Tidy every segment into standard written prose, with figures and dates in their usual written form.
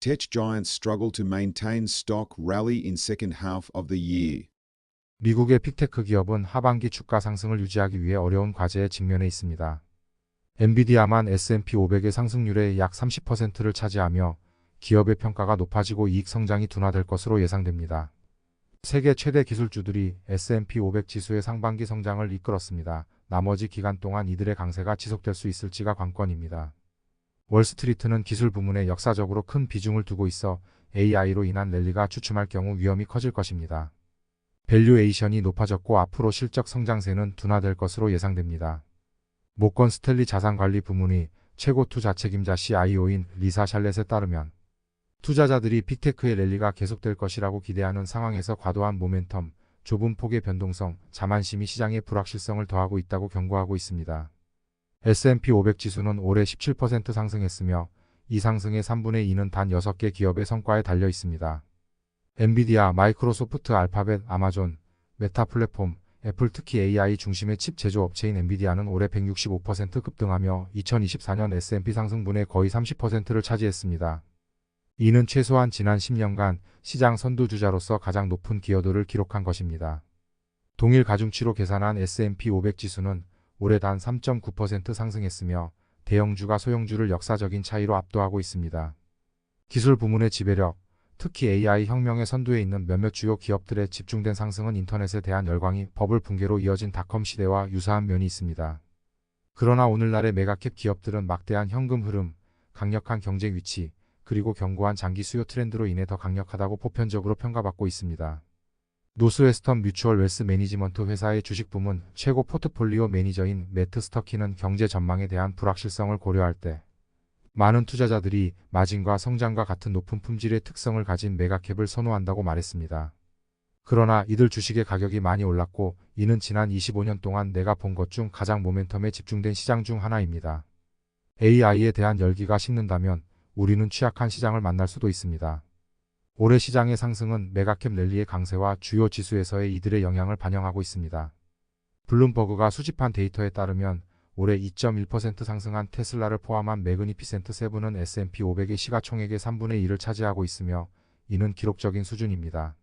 Tech giants struggle to maintain stock rally in second half of the year. 미국의 빅테크 기업은 하반기 주가 상승을 유지하기 위해 어려운 과제에 직면해 있습니다. 엔비디아만 S&P 500의 상승률의 약 30%를 차지하며 기업의 평가가 높아지고 이익 성장이 둔화될 것으로 예상됩니다. 세계 최대 기술주들이 S&P 500 지수의 상반기 성장을 이끌었습니다. 나머지 기간 동안 이들의 강세가 지속될 수 있을지가 관건입니다. 월스트리트는 기술 부문에 역사적으로 큰 비중을 두고 있어 AI로 인한 랠리가 주춤할 경우 위험이 커질 것입니다. 밸류에이션이 높아졌고 앞으로 실적 성장세는 둔화될 것으로 예상됩니다. 모건 스탠리 자산관리 부문이 최고 투자 책임자 CIO인 리사 샬렛에 따르면 투자자들이 빅테크의 랠리가 계속될 것이라고 기대하는 상황에서 과도한 모멘텀, 좁은 폭의 변동성, 자만심이 시장의 불확실성을 더하고 있다고 경고하고 있습니다. S&P 500 지수는 올해 17% 상승했으며 이 상승의 3분의 2는 단 6개 기업의 성과에 달려 있습니다. 엔비디아, 마이크로소프트, 알파벳, 아마존, 메타 플랫폼, 애플 특히 AI 중심의 칩 제조업체인 엔비디아는 올해 165% 급등하며 2024년 S&P 상승분의 거의 30%를 차지했습니다. 이는 최소한 지난 10년간 시장 선두주자로서 가장 높은 기여도를 기록한 것입니다. 동일 가중치로 계산한 S&P 500 지수는 올해 단 3.9% 상승했으며 대형주가 소형주를 역사적인 차이로 압도하고 있습니다. 기술 부문의 지배력, 특히 AI 혁명의 선두에 있는 몇몇 주요 기업들의 집중된 상승은 인터넷에 대한 열광이 버블 붕괴로 이어진 닷컴 시대와 유사한 면이 있습니다. 그러나 오늘날의 메가캡 기업들은 막대한 현금 흐름, 강력한 경쟁 위치, 그리고 견고한 장기 수요 트렌드로 인해 더 강력하다고 보편적으로 평가받고 있습니다. 노스웨스턴 뮤추얼 웰스 매니지먼트 회사의 주식 부문 최고 포트폴리오 매니저인 매트 스터키는 경제 전망에 대한 불확실성을 고려할 때 많은 투자자들이 마진과 성장과 같은 높은 품질의 특성을 가진 메가캡을 선호한다고 말했습니다. 그러나 이들 주식의 가격이 많이 올랐고 이는 지난 25년 동안 내가 본 것 중 가장 모멘텀에 집중된 시장 중 하나입니다. AI에 대한 열기가 식는다면 우리는 취약한 시장을 만날 수도 있습니다. 올해 시장의 상승은 메가캡 랠리의 강세와 주요 지수에서의 이들의 영향을 반영하고 있습니다. 블룸버그가 수집한 데이터에 따르면 올해 2.1% 상승한 테슬라를 포함한 매그니피센트 세븐은 S&P 500의 시가총액의 3분의 1을 차지하고 있으며 이는 기록적인 수준입니다.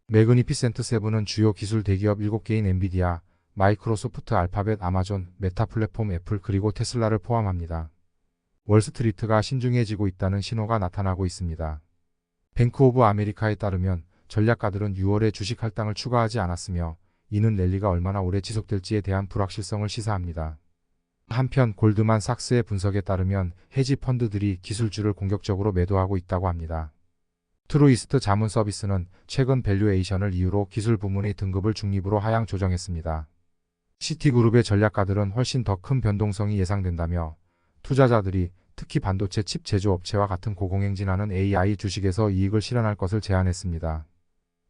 매그니피센트 세븐은 주요 기술 대기업 7개인 엔비디아, 마이크로소프트, 알파벳, 아마존, 메타 플랫폼, 애플 그리고 테슬라를 포함합니다. 월스트리트가 신중해지고 있다는 신호가 나타나고 있습니다. 뱅크 오브 아메리카에 따르면 전략가들은 6월에 주식 할당을 추가하지 않았으며 이는 랠리가 얼마나 오래 지속될지에 대한 불확실성을 시사합니다. 한편 골드만삭스의 분석에 따르면 헤지 펀드들이 기술주를 공격적으로 매도하고 있다고 합니다. 트루이스트 자문 서비스는 최근 밸류에이션을 이유로 기술 부문의 등급을 중립으로 하향 조정했습니다. 시티그룹의 전략가들은 훨씬 더 큰 변동성이 예상된다며 투자자들이 특히 반도체 칩 제조업체와 같은 고공행진하는 AI 주식에서 이익을 실현할 것을 제안했습니다.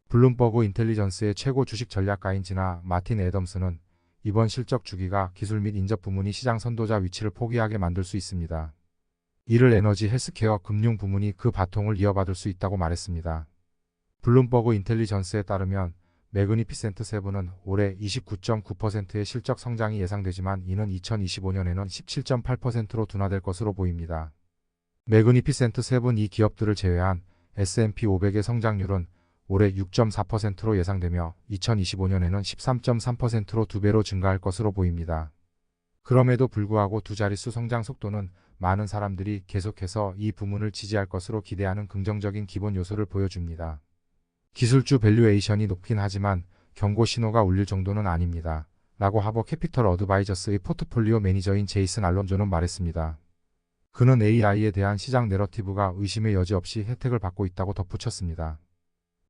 블룸버그 인텔리전스의 최고 주식 전략가인 지나 마틴 애덤스는 이번 실적 주기가 기술 및 인접 부문이 시장 선도자 위치를 포기하게 만들 수 있습니다. 이를 에너지, 헬스케어, 금융 부문이 그 바통을 이어받을 수 있다고 말했습니다. 블룸버그 인텔리전스에 따르면 매그니피센트 세븐은 올해 29.9%의 실적 성장이 예상되지만 이는 2025년에는 17.8%로 둔화될 것으로 보입니다. 매그니피센트 세븐 이 기업들을 제외한 S&P 500의 성장률은 올해 6.4%로 예상되며 2025년에는 13.3%로 2배로 증가할 것으로 보입니다. 그럼에도 불구하고 두 자릿수 성장 속도는 많은 사람들이 계속해서 이 부문을 지지할 것으로 기대하는 긍정적인 기본 요소를 보여줍니다. 기술주 밸류에이션이 높긴 하지만 경고 신호가 울릴 정도는 아닙니다. 라고 하버 캐피털 어드바이저스의 포트폴리오 매니저인 제이슨 알론조는 말했습니다. 그는 AI에 대한 시장 내러티브가 의심의 여지 없이 혜택을 받고 있다고 덧붙였습니다.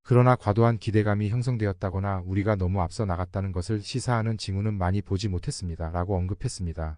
그러나 과도한 기대감이 형성되었다거나 우리가 너무 앞서 나갔다는 것을 시사하는 징후는 많이 보지 못했습니다. 라고 언급했습니다.